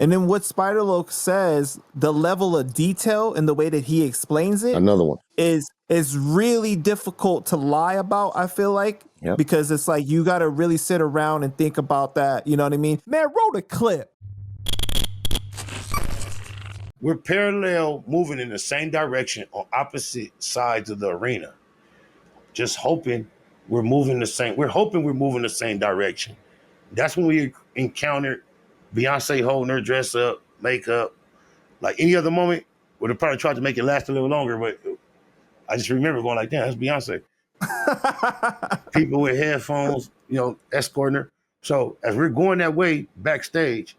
And then what Spider-Loc says, the level of detail and the way that he explains it, another one, is really difficult to lie about, I feel like. Yep. Because it's like you got to really sit around and think about that. You know what I mean? Man, roll the clip. We're parallel moving in the same direction on opposite sides of the arena. Just hoping we're moving the same. We're hoping we're moving the same direction. That's when we encountered Beyonce holding her dress up, makeup. Like any other moment, would have probably tried to make it last a little longer, but I just remember going like, damn, that's Beyonce. People with headphones, escorting her. So as we're going that way backstage,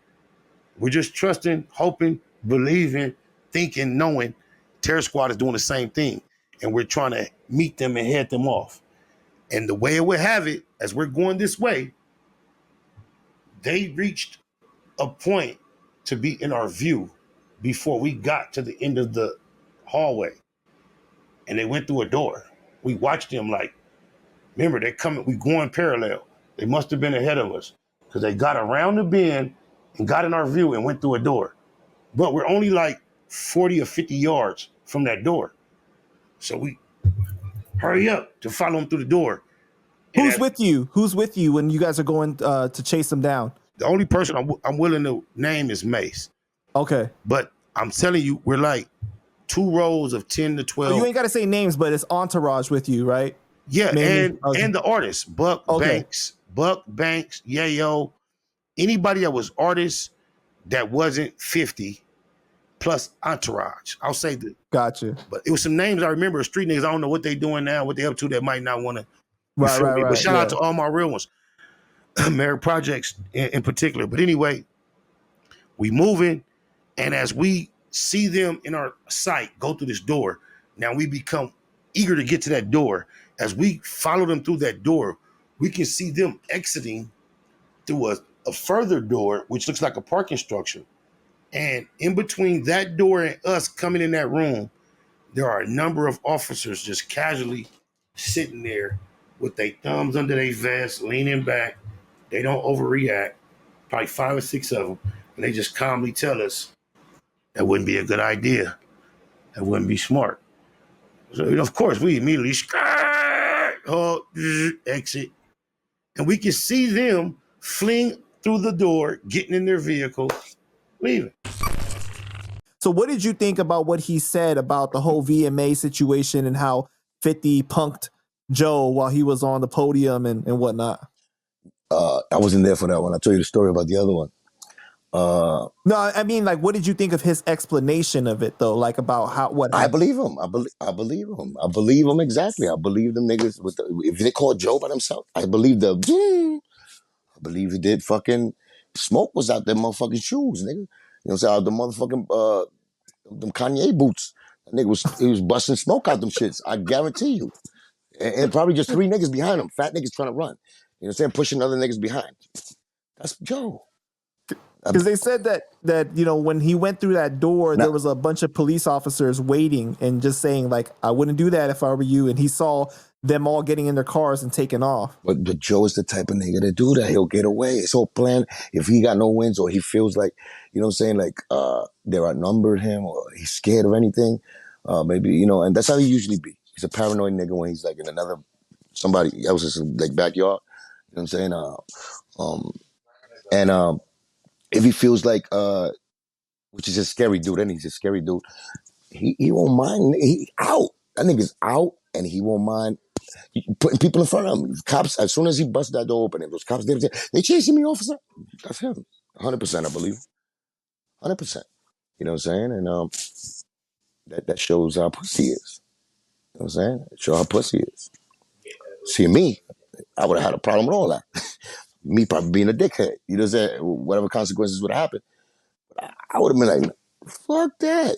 we're just trusting, hoping, believing, thinking, knowing Terror Squad is doing the same thing. And we're trying to meet them and head them off. And the way it would have it, as we're going this way, they reached a point to be in our view before we got to the end of the hallway. And they went through a door. We watched them like, remember, they're coming, we going parallel. They must have been ahead of us because they got around the bend and got in our view and went through a door. But we're only like 40 or 50 yards from that door. So we hurry up to follow them through the door. Who's with you? Who's with you when you guys are going to chase them down? The only person I'm willing to name is Mace. Okay. But I'm telling you, we're like 2 rows of 10 to 12. Oh, you ain't got to say names, but it's entourage with you, right? Yeah, Maybe. and the artists, Buck Banks, Yayo, anybody that was artists that wasn't 50 plus entourage. I'll say that. Gotcha. But it was some names I remember, street niggas. I don't know what they doing now, what they up to that might not want to. Right. But shout out to all my real ones, Merit Projects in particular. But anyway, we moving, and as we see them in our sight go through this door, now we become eager to get to that door. As we follow them through that door, we can see them exiting through a further door, which looks like a parking structure. And in between that door and us coming in that room, there are a number of officers just casually sitting there with their thumbs under their vest, leaning back. They don't overreact, probably 5 or 6 of them. And they just calmly tell us that wouldn't be a good idea. That wouldn't be smart. So, of course, we immediately exit. And we can see them fleeing through the door, getting in their vehicle, leaving. So what did you think about what he said about the whole VMA situation and how 50 punked Joe while he was on the podium and whatnot? I wasn't there for that one. I'll tell you the story about the other one. No, I mean, like, what did you think of his explanation of it, though? Like, about what I believe him. I believe him. I believe him exactly. I believe them niggas if they called Joe by themselves. I believe I believe he did fucking smoke was out their motherfucking shoes, nigga. You know what I'm saying? Out the motherfucking them Kanye boots. That nigga he was busting smoke out them shits. I guarantee you. And probably just 3 niggas behind him. Fat niggas trying to run. You know what I'm saying? Pushing other niggas behind. That's Joe. Because they said that when he went through that door, there was a bunch of police officers waiting and just saying, like, I wouldn't do that if I were you. And he saw them all getting in their cars and taking off. But Joe is the type of nigga to do that. He'll get away. It's all planned. If he got no wins or he feels like, you know what I'm saying, like they're outnumbered him or he's scared of anything, maybe, and that's how he usually be. He's a paranoid nigga when he's like in somebody else's like backyard. You know what I'm saying? If he feels like, which is a scary dude, and he's a scary dude, he won't mind. He out. That nigga's out, and he won't mind putting people in front of him. Cops, as soon as he busts that door open, and those cops, they chasing me, officer. That's him. 100%, I believe. 100%. You know what I'm saying? And that shows how pussy is. You know what I'm saying? It shows how pussy is. See, me, I would have had a problem with all that. Me probably being a dickhead. You know what I'm saying? Whatever consequences would have happened. I would have been like, fuck that.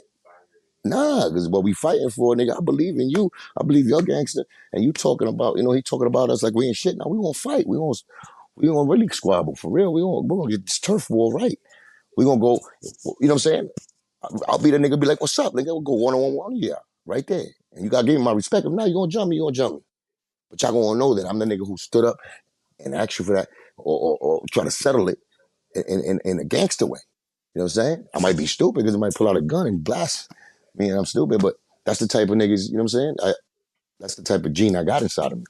Nah, because what we fighting for, nigga, I believe in you. I believe you're gangster. And you talking about, he talking about us like we ain't shit. Now we gonna fight. We gonna really squabble for real. We're gonna get this turf war right. We gonna go, you know what I'm saying? I'll be the nigga be like, what's up, nigga? We'll go one-on-one. Yeah, right there. And you gotta give me my respect. If not, you gonna jump me, But y'all gonna know that I'm the nigga who stood up and asked you for that. or try to settle it in a gangster way. You know what I'm saying? I might be stupid because I might pull out a gun and blast me and I'm stupid, but that's the type of niggas, you know what I'm saying? That's the type of gene I got inside of me.